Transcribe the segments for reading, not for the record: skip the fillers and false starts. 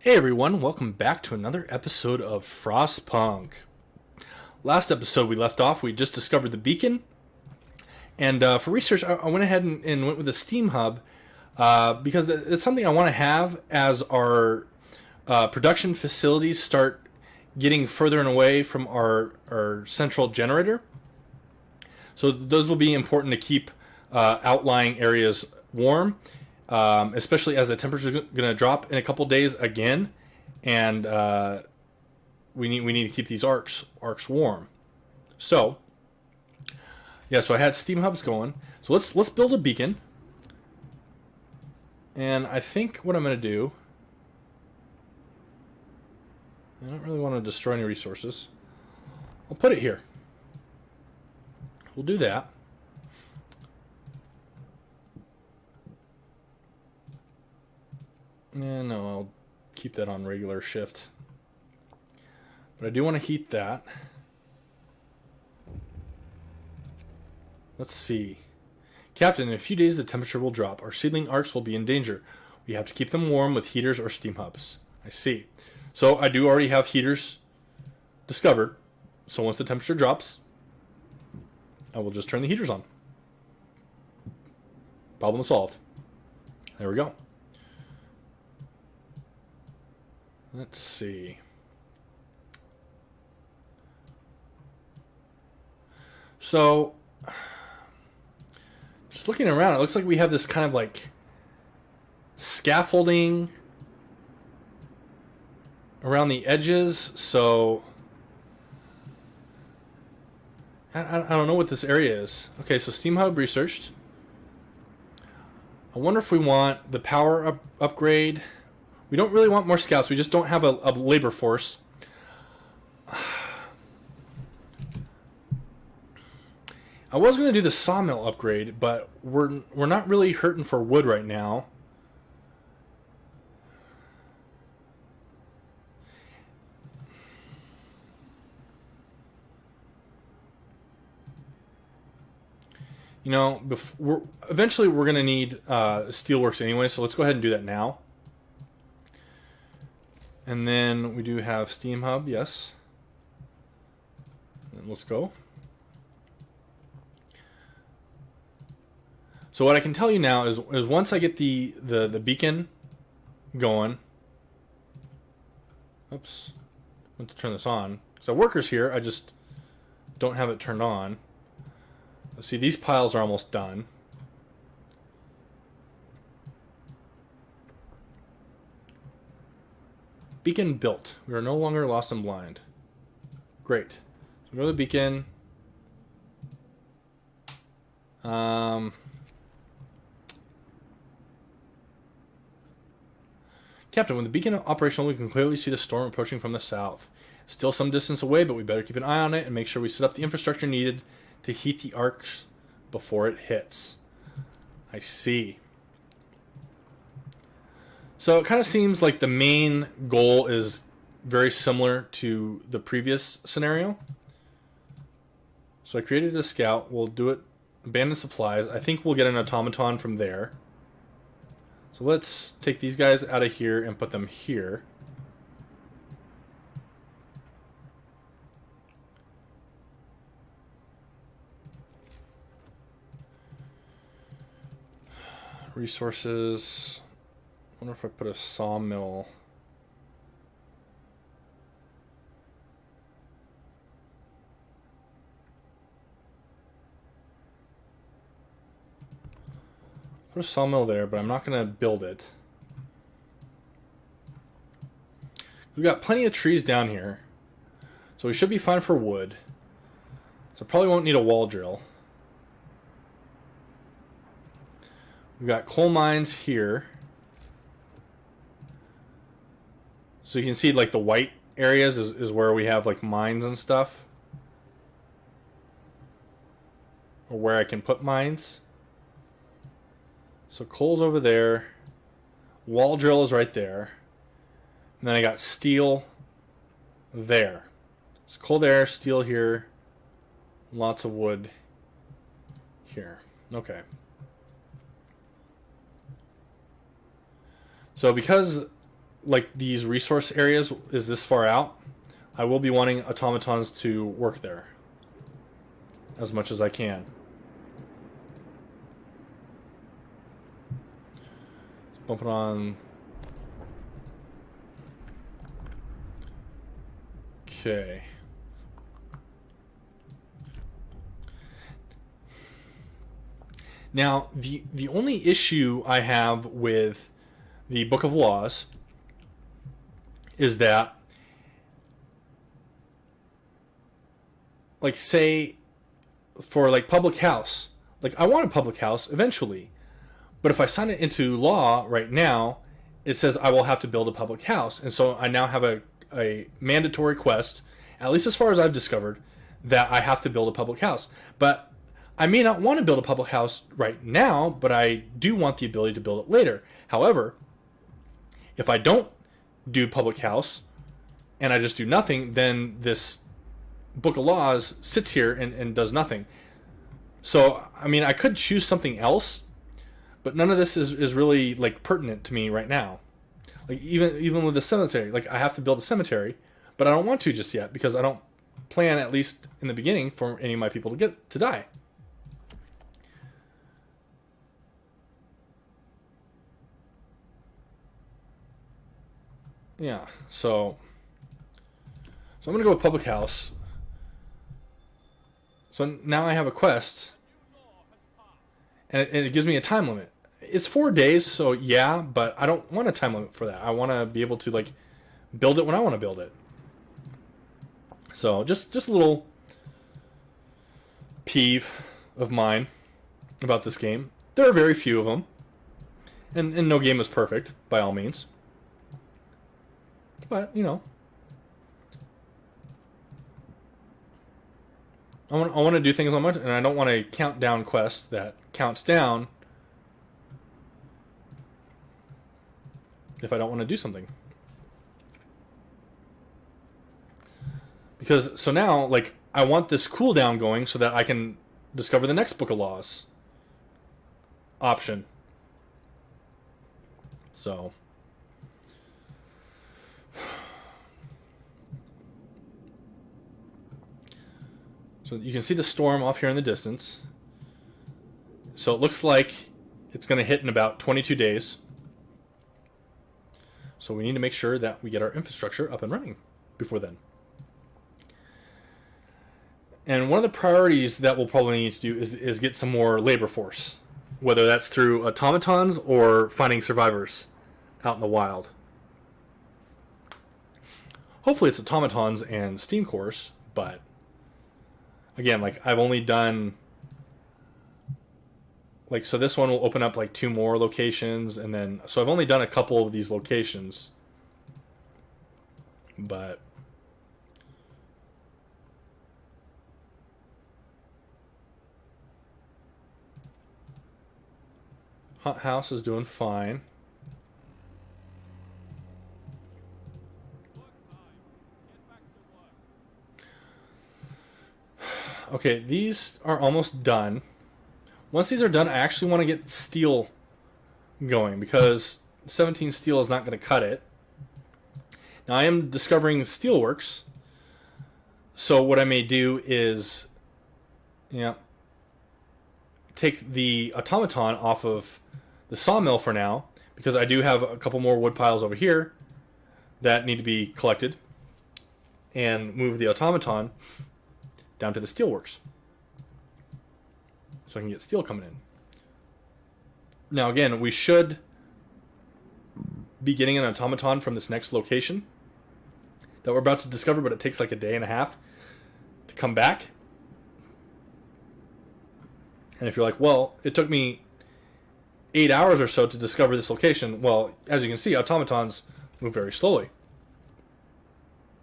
Hey everyone, welcome back to another episode of Frostpunk. Last episode we left off, we just discovered the beacon, and for research I went ahead and went with a Steam Hub because it's something I want to have as our production facilities start getting further and away from our central generator. So those will be important to keep outlying areas warm. Especially as the temperature is going to drop in a couple days again, and we need to keep these arcs warm. So yeah, so I had steam hubs going. So let's build a beacon, and I think what I'm going to do, I don't really want to destroy any resources. I'll put it here. We'll do that. Yeah, no, I'll keep that on regular shift. But I do want to heat that. Let's see. Captain, in a few days the temperature will drop. Our seedling arcs will be in danger. We have to keep them warm with heaters or steam hubs. I see. So I do already have heaters discovered. So once the temperature drops, I will just turn the heaters on. Problem solved. There we go. Let's see. So, just looking around, it looks like we have this kind of like scaffolding around the edges. So, I don't know what this area is. Okay, so Steam Hub researched. I wonder if we want the power upgrade. We don't really want more scouts. We just don't have a labor force. I was going to do the sawmill upgrade, but we're not really hurting for wood right now. You know, eventually we're going to need steelworks anyway, so let's go ahead and do that now. And then we do have Steam Hub, yes. And let's go. So what I can tell you now is once I get the beacon going. Oops. I want to turn this on. So workers here, I just don't have it turned on. Let's see, these piles are almost done. Beacon built. We are no longer lost and blind. Great. So we go to the beacon. Captain, when the beacon is operational, we can clearly see the storm approaching from the south. Still some distance away, but we better keep an eye on it and make sure we set up the infrastructure needed to heat the arcs before it hits. I see. So it kind of seems like the main goal is very similar to the previous scenario. So I created a scout. We'll do it. Abandon supplies. I think we'll get an automaton from there. So let's take these guys out of here and put them here. Resources. I wonder if I put a sawmill. Put a sawmill there, but I'm not going to build it. We've got plenty of trees down here, so we should be fine for wood. So probably won't need a wall drill. We've got coal mines here. So you can see like the white areas is where we have like mines and stuff. Or where I can put mines. So coal's over there. Wall drill is right there. And then I got steel there. So coal there, steel here. Lots of wood here. Okay. So because like these resource areas is this far out, I will be wanting automatons to work there as much as I can. Let's bump it on. Okay. Now, the only issue I have with the Book of Laws is that, like, say, for, like, public house, like, I want a public house eventually, but if I sign it into law right now, it says I will have to build a public house, and so I now have a mandatory quest, at least as far as I've discovered, that I have to build a public house. But I may not want to build a public house right now, but I do want the ability to build it later. However, if I don't do public house and I just do nothing, then this Book of Laws sits here and does nothing. So, I mean, I could choose something else, but none of this is really, like, pertinent to me right now. Like, even with the cemetery, like, I have to build a cemetery, but I don't want to just yet because I don't plan, at least in the beginning, for any of my people to die. Yeah, so I'm going to go with public house. So now I have a quest, and it gives me a time limit. It's 4 days, so yeah, but I don't want a time limit for that. I want to be able to, like, build it when I want to build it. So just a little peeve of mine about this game. There are very few of them, and no game is perfect, by all means. But, you know, I want to do things on my, and I don't want a countdown quest that counts down if I don't want to do something. Because, so now, like, I want this cooldown going so that I can discover the next Book of Laws option. So you can see the storm off here in the distance. So it looks like it's going to hit in about 22 days. So we need to make sure that we get our infrastructure up and running before then. And one of the priorities that we'll probably need to do is get some more labor force. Whether that's through automatons or finding survivors out in the wild. Hopefully it's automatons and steam cores, but again, like, I've only done, like, so this one will open up, like, 2 more locations, and then, so I've only done a couple of these locations, but Hot House is doing fine. Okay, these are almost done. Once these are done, I actually want to get steel going because 17 steel is not going to cut it. Now, I am discovering steelworks. So what I may do is, take the automaton off of the sawmill for now, because I do have a couple more wood piles over here that need to be collected, and move the automaton down to the steelworks so I can get steel coming in. Now, again, we should be getting an automaton from this next location that we're about to discover, but it takes like a day and a half to come back. And if you're like, well, it took me 8 hours or so to discover this location, well, as you can see, automatons move very slowly.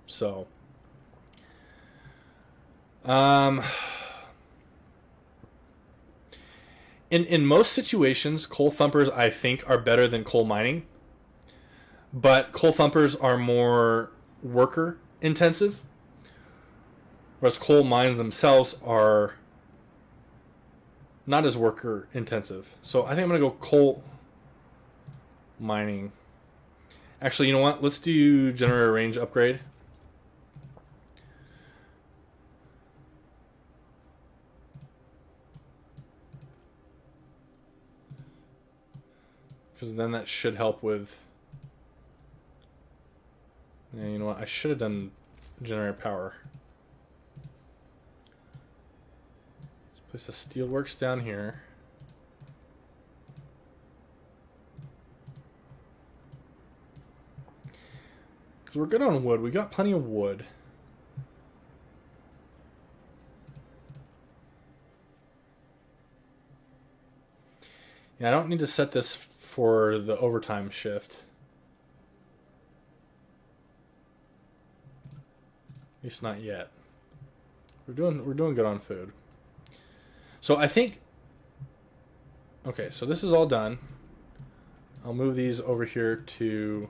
So, in most situations, coal thumpers, I think, are better than coal mining. But coal thumpers are more worker intensive, whereas coal mines themselves are not as worker intensive. So I think I'm going to go coal mining. Actually, you know what? Let's do generator range upgrade. Because then that should help with... Yeah, you know what? I should have done generator power. Let's place the steelworks down here. Because we're good on wood. We got plenty of wood. Yeah, I don't need to set this for the overtime shift. At least not yet. We're doing good on food. So I think... Okay, so this is all done. I'll move these over here to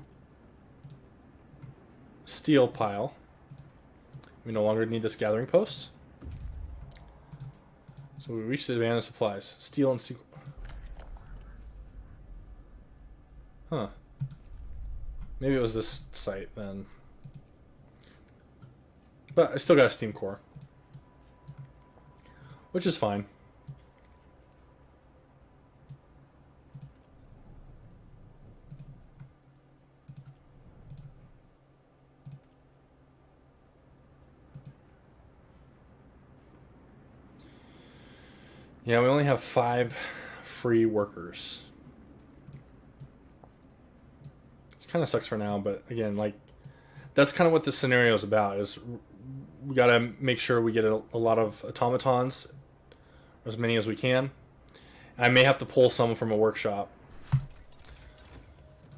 steel pile. We no longer need this gathering post. So we reached the demand of supplies. Steel and steel... Huh. Maybe it was this site then. But I still got a steam core. Which is fine. Yeah, we only have 5 free workers. It kind of sucks for now, but again, like, that's kind of what this scenario is about, is we got to make sure we get a lot of automatons, as many as we can. I may have to pull some from a workshop.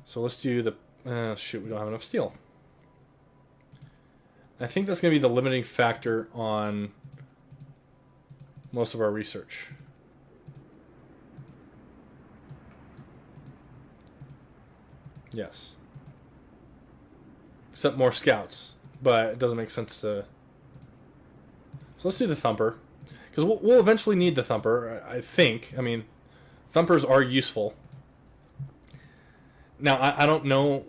So let's do the... shoot, we don't have enough steel. I think that's going to be the limiting factor on most of our research. Yes. Except more scouts. But it doesn't make sense to... So let's do the Thumper. Because we'll eventually need the Thumper, I think. I mean, Thumpers are useful. Now, I don't know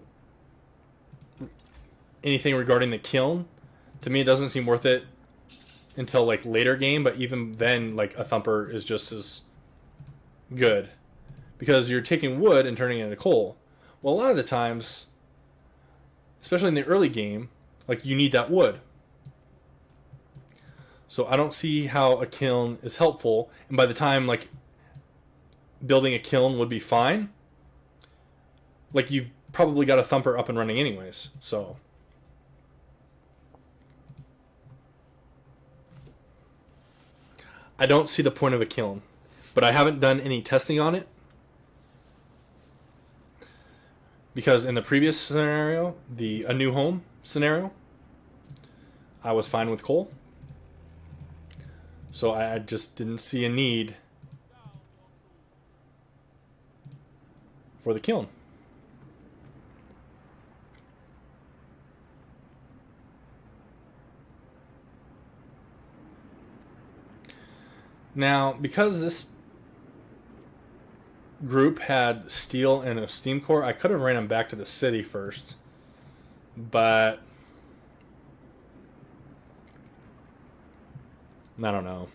anything regarding the kiln. To me, it doesn't seem worth it until, like, later game. But even then, like, a Thumper is just as good. Because you're taking wood and turning it into coal. Well, a lot of the times, especially in the early game, like, you need that wood. So I don't see how a kiln is helpful. And by the time, like, building a kiln would be fine, like, you've probably got a Thumper up and running anyways. So I don't see the point of a kiln. But I haven't done any testing on it. Because in the previous scenario, a new home scenario, I was fine with coal. So I just didn't see a need for the kiln. Now, because this group had steel and a steam core, I could have ran them back to the city first. But I don't know.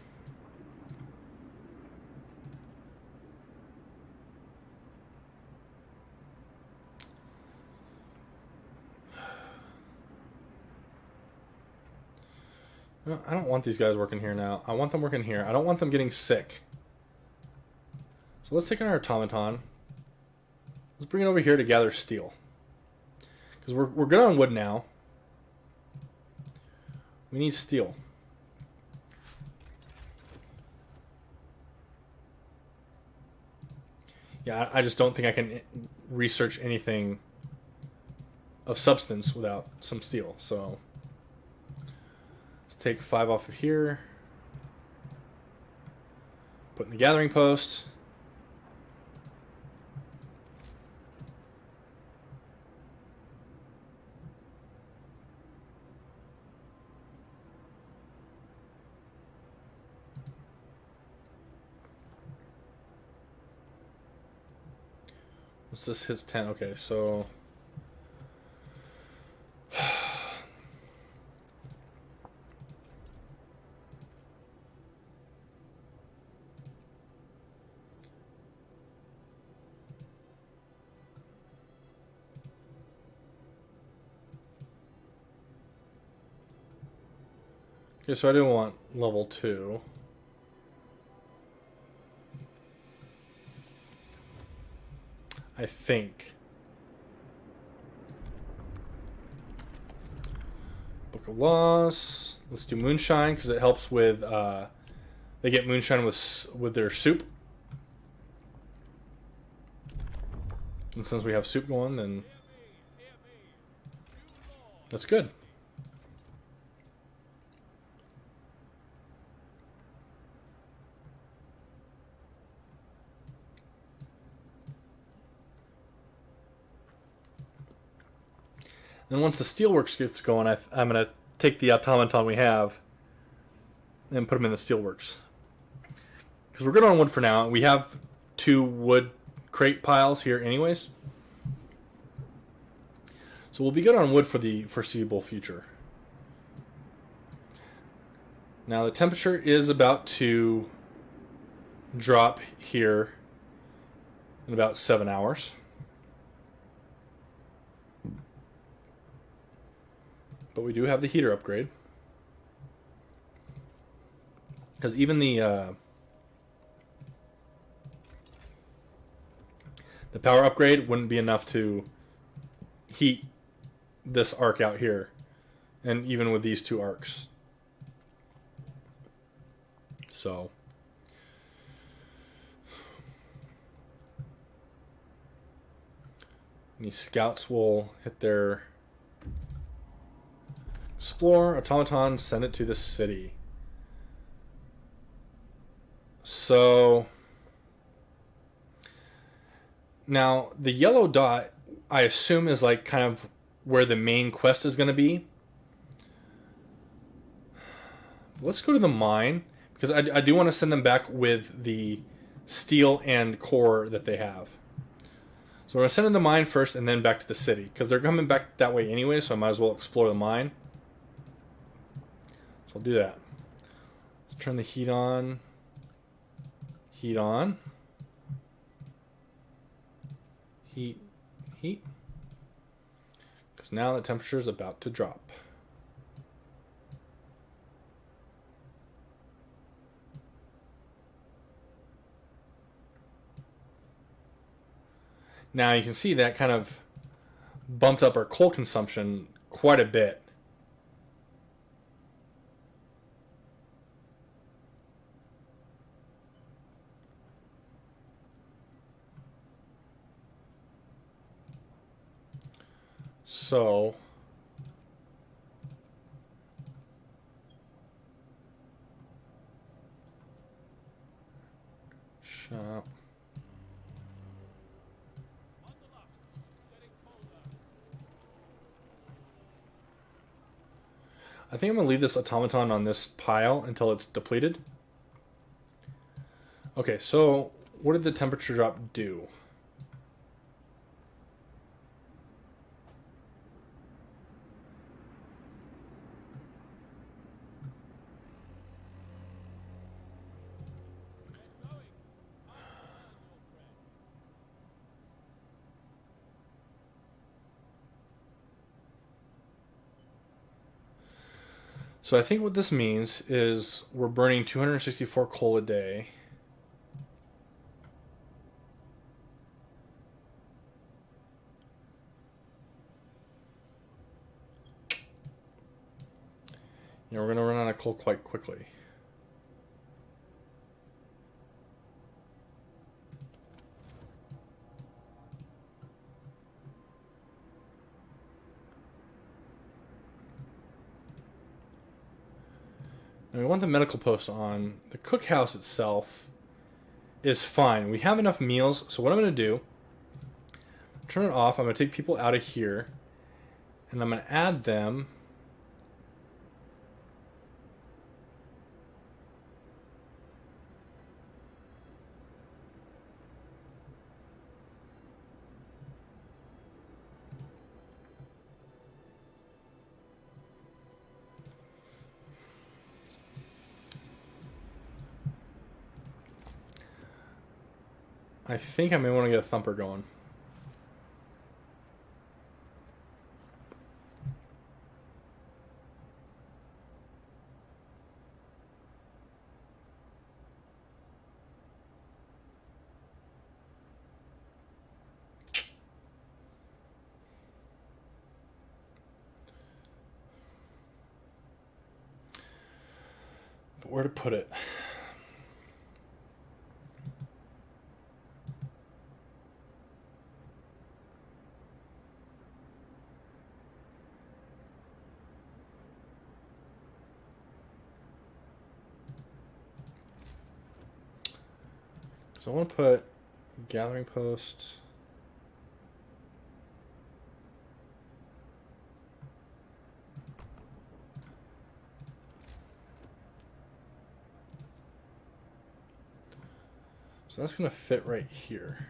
No, I don't want these guys working here now. I want them working here. I don't want them getting sick. So let's take our automaton. Let's bring it over here to gather steel. Because we're good on wood now. We need steel. Yeah, I just don't think I can research anything of substance without some steel. So let's take 5 off of here. Put in the gathering post. Let's just hit 10. Okay, so Okay, so I do want level 2. I think. Book of Laws. Let's do moonshine because it helps with. They get moonshine with their soup. And since we have soup going, then that's good. Then once the steelworks gets going, I'm going to take the automaton we have and put them in the steelworks. Because we're good on wood for now. We have 2 wood crate piles here anyways. So we'll be good on wood for the foreseeable future. Now the temperature is about to drop here in about 7 hours. But we do have the heater upgrade. Because even the power upgrade wouldn't be enough to heat this arc out here. And even with these 2 arcs. So these scouts will hit their explore, automaton, send it to the city. So now the yellow dot I assume is like kind of where the main quest is going to be. Let's go to the mine because I do want to send them back with the steel and core that they have. So we're going to send them to the mine first and then back to the city because they're coming back that way anyway, so I might as well explore the mine. So I'll do that. Let's turn the heat on. Heat on. Heat. Because now the temperature is about to drop. Now you can see that kind of bumped up our coal consumption quite a bit. So shop. I think I'm going to leave this automaton on this pile until it's depleted. Okay, so what did the temperature drop do? So I think what this means is we're burning 264 coal a day. You know, we're going to run out of coal quite quickly. And we want the medical post on. The cookhouse itself is fine. We have enough meals, so what I'm going to do, turn it off. I'm going to take people out of here, and I'm going to add them. I think I may want to get a thumper going. where to put it. So I want to put gathering post. So that's going to fit right here.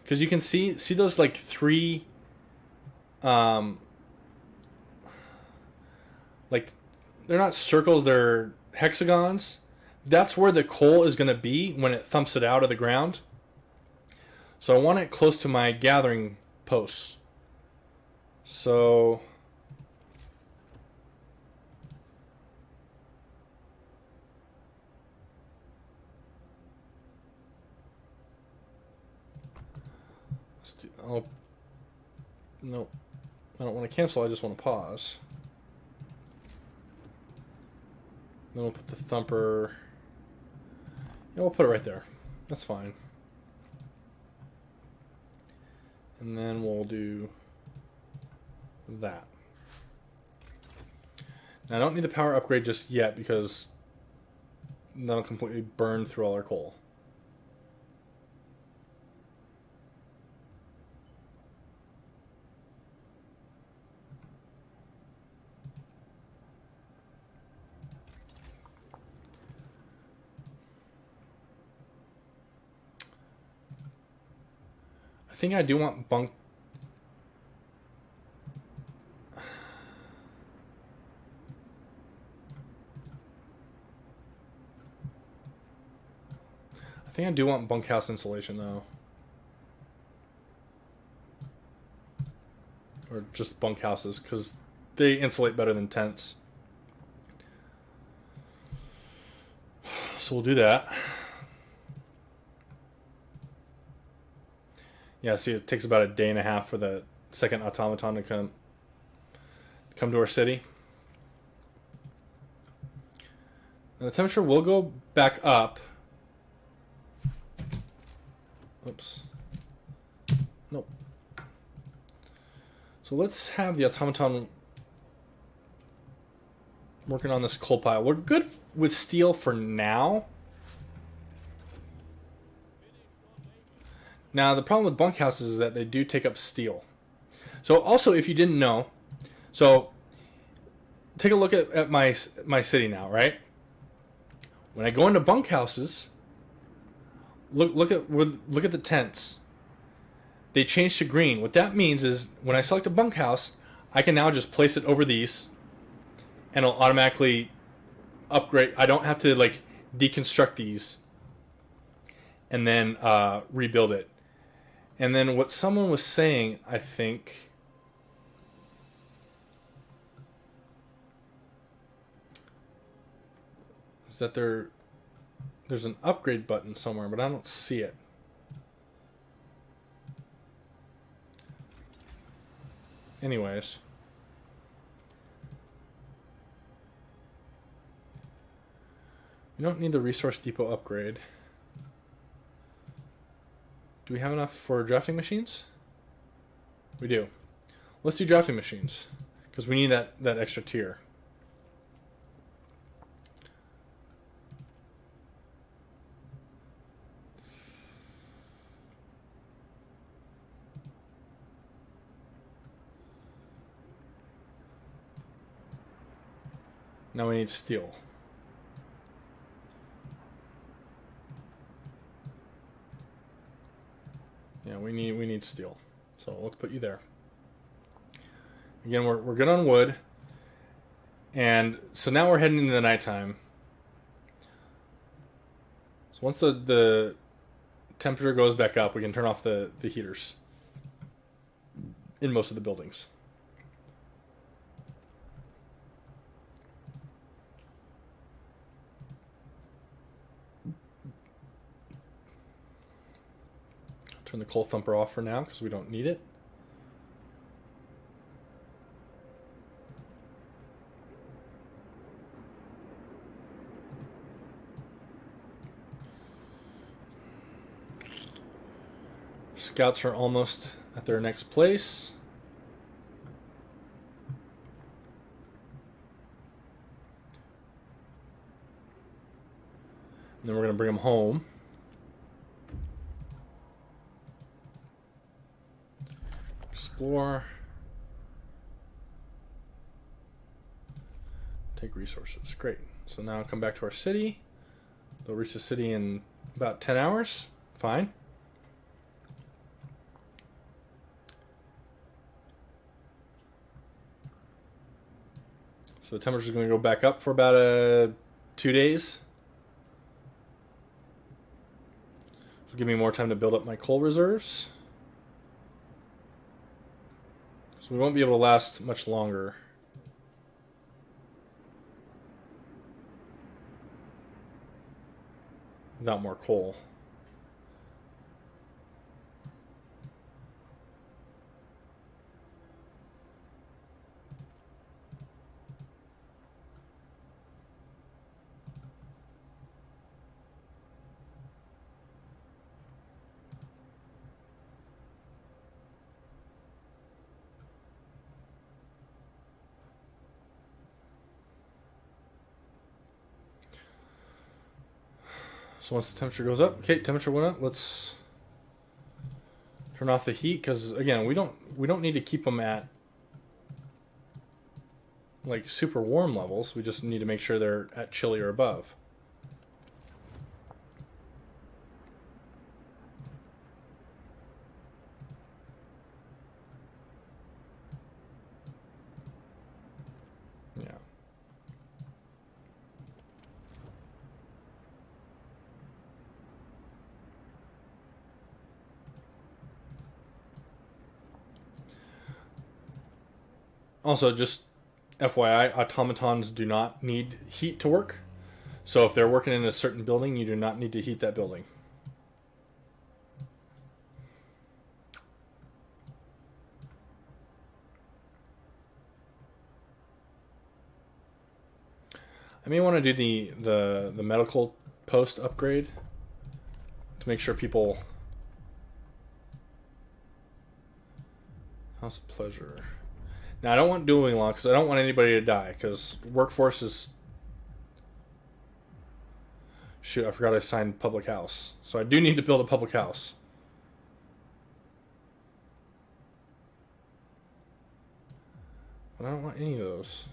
Because you can see those like three, like they're not circles, they're hexagons. That's where the coal is going to be when it thumps it out of the ground. So I want it close to my gathering posts. So no, I don't want to cancel, I just want to pause. Then we'll put the thumper. Yeah, we'll put it right there. That's fine. And then we'll do that. Now I don't need the power upgrade just yet because that'll completely burn through all our coal. I think I do want bunk. I think I do want bunkhouse insulation though. Or just bunkhouses, because they insulate better than tents. So we'll do that. Yeah, see, it takes about a day and a half for the second automaton to come to our city. And the temperature will go back up. Oops. Nope. So let's have the automaton working on this coal pile. We're good with steel for now. Now, the problem with bunkhouses is that they do take up steel. So also, if you didn't know, so take a look at my city now, right? When I go into bunkhouses, look at the tents. They change to green. What that means is when I select a bunkhouse, I can now just place it over these, and it'll automatically upgrade. I don't have to like deconstruct these and then rebuild it. And then what someone was saying, I think, is that there's an upgrade button somewhere, but I don't see it. Anyways. We don't need the resource depot upgrade. Do we have enough for drafting machines? We do. Let's do drafting machines, because we need that extra tier. Now we need steel. Yeah, we need steel. So let's put you there. Again, we're good on wood. And so now we're heading into the nighttime. So once the temperature goes back up, we can turn off the heaters in most of the buildings. Turn the coal thumper off for now because we don't need it. Scouts are almost at their next place. And then we're going to bring them home. Explore. Take resources. Great. So now come back to our city. They'll reach the city in about 10 hours. Fine. So the temperature is going to go back up for about 2 days. So give me more time to build up my coal reserves. So we won't be able to last much longer. Without more coal. So once the temperature goes up, okay, temperature went up. Let's turn off the heat because again, we don't need to keep them at like super warm levels. We just need to make sure they're at chilly or above. Yeah. Also, just FYI, automatons do not need heat to work. So if they're working in a certain building, you do not need to heat that building. I may want to do the medical post upgrade to make sure people... House of Pleasure. Now, I don't want dueling law because I don't want anybody to die because workforce is... Shoot, I forgot I signed public house. So I do need to build a public house. But I don't want any of those.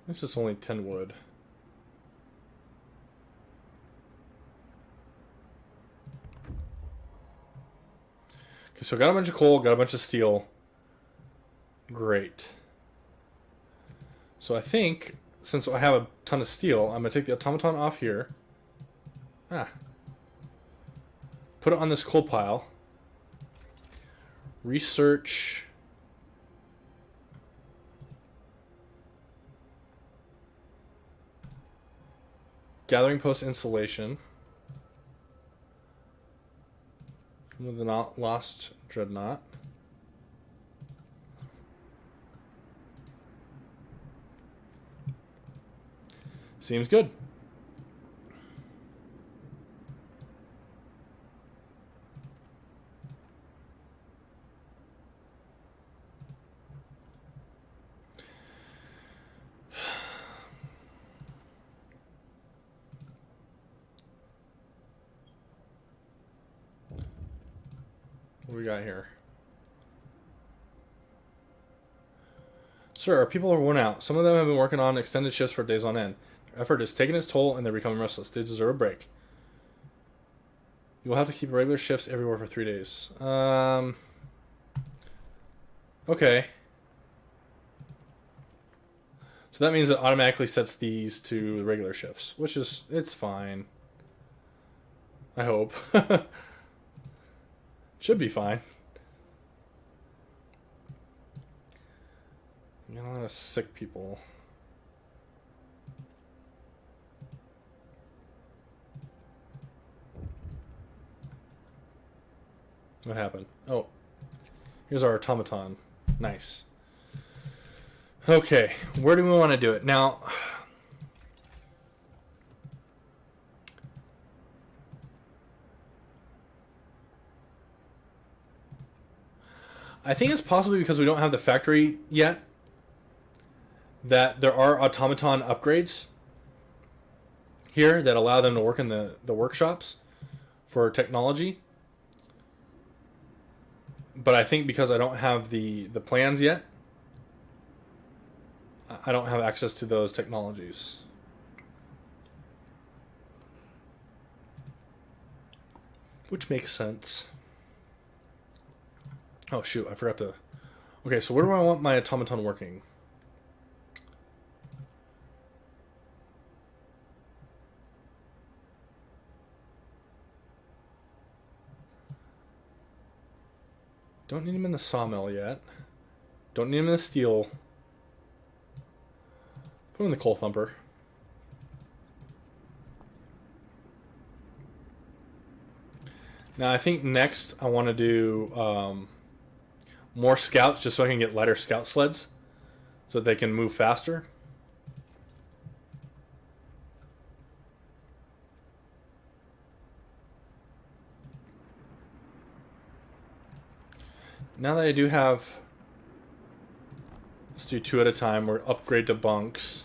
This is only 10 wood. Okay, so got a bunch of coal, got a bunch of steel. Great. So I think, since I have a ton of steel, I'm going to take the automaton off here. Put it on this coal pile. Research... Gathering post installation. With the lost dreadnought. Seems good. What do we got here? Sir, our people are worn out. Some of them have been working on extended shifts for days on end. Their effort is taking its toll and they're becoming restless. They deserve a break. You will have to keep regular shifts everywhere for 3 days. Okay. So that means it automatically sets these to regular shifts, which is, it's fine. I hope. Should be fine. You know, a lot of sick people. What happened? Oh, here's our automaton. Nice. Okay, where do we want to do it? Now, I think it's possibly because we don't have the factory yet that there are automaton upgrades here that allow them to work in the workshops for technology. But I think because I don't have the plans yet, I don't have access to those technologies. Which makes sense. Oh shoot, I forgot to... Okay, so where do I want my automaton working? Don't need him in the sawmill yet. Don't need him in the steel. Put him in the coal thumper. Now I think next I want to do more scouts just so I can get lighter scout sleds so that they can move faster. Now that I do have... Let's do 2 at a time. We're upgrade to bunks.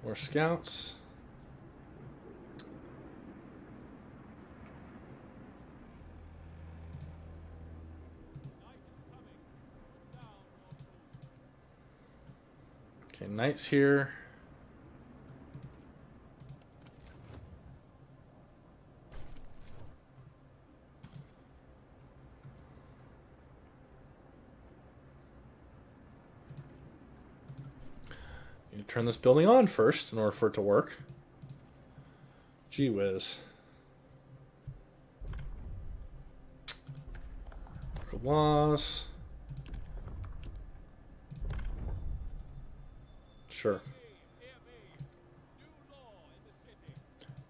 More scouts. Okay, knights here. You turn this building on first in order for it to work. Gee whiz. Book of Laws. Sure.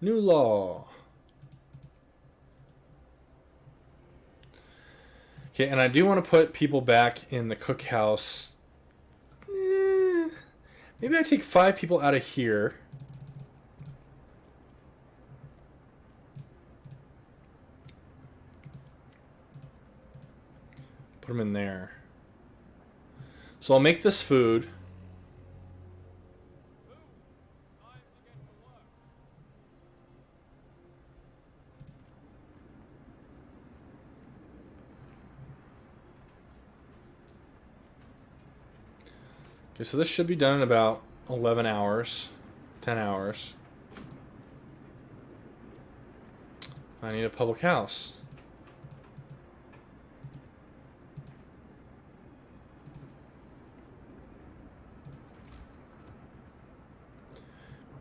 New law. Okay, and I do want to put people back in the cookhouse. Maybe I take 5 people out of here. Put them in there. So I'll make this food. Okay, so this should be done in about 11 hours, 10 hours. I need a public house.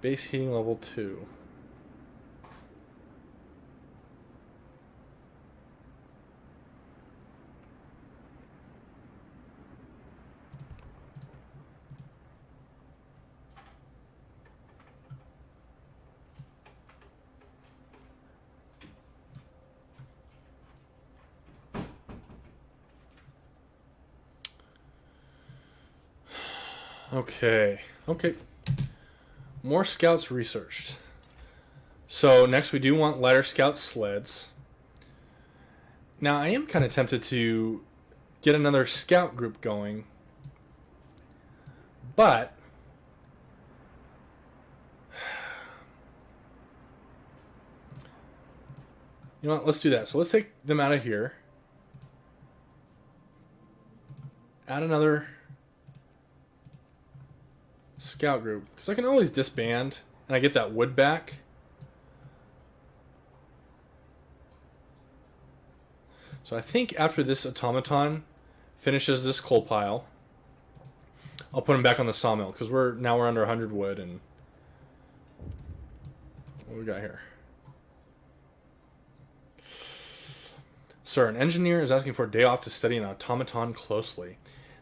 Base heating level 2. Okay. More scouts researched. So next we do want lighter scout sleds. Now I am kind of tempted to get another scout group going. But you know what, let's do that. So let's take them out of here. Add another scout group, because I can always disband and I get that wood back. So I think after this automaton finishes this coal pile, I'll put him back on the sawmill, because we're under 100 wood. And what we got here? Sir, an engineer is asking for a day off to study an automaton closely.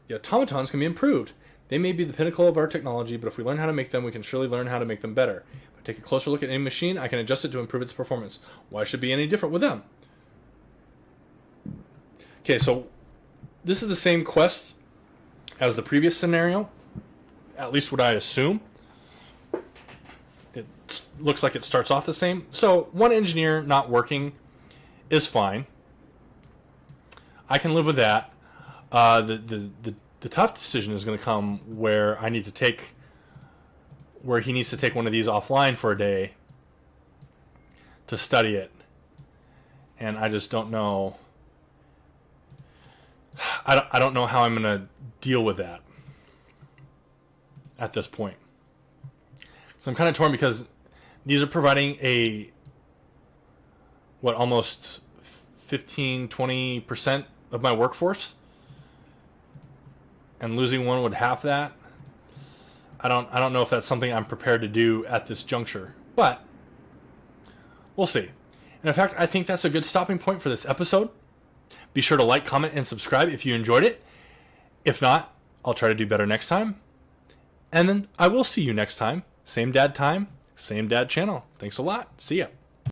The automatons can be improved. They may be the pinnacle of our technology, but if we learn how to make them, we can surely learn how to make them better. If I take a closer look at any machine, I can adjust it to improve its performance. Why should it be any different with them? Okay, so this is the same quest as the previous scenario, at least what I assume. It looks like it starts off the same. So one engineer not working is fine. I can live with that. The tough decision is going to come where he needs to take one of these offline for a day to study it, and I just don't know. I don't know how I'm going to deal with that at this point. So I'm kind of torn because these are providing almost 15-20% of my workforce, and losing one would half that. I don't know if that's something I'm prepared to do at this juncture, but we'll see. And in fact, I think that's a good stopping point for this episode. Be sure to like, comment, and subscribe if you enjoyed it. If not, I'll try to do better next time. And then I will see you next time. Same dad time, same dad channel. Thanks a lot. See ya.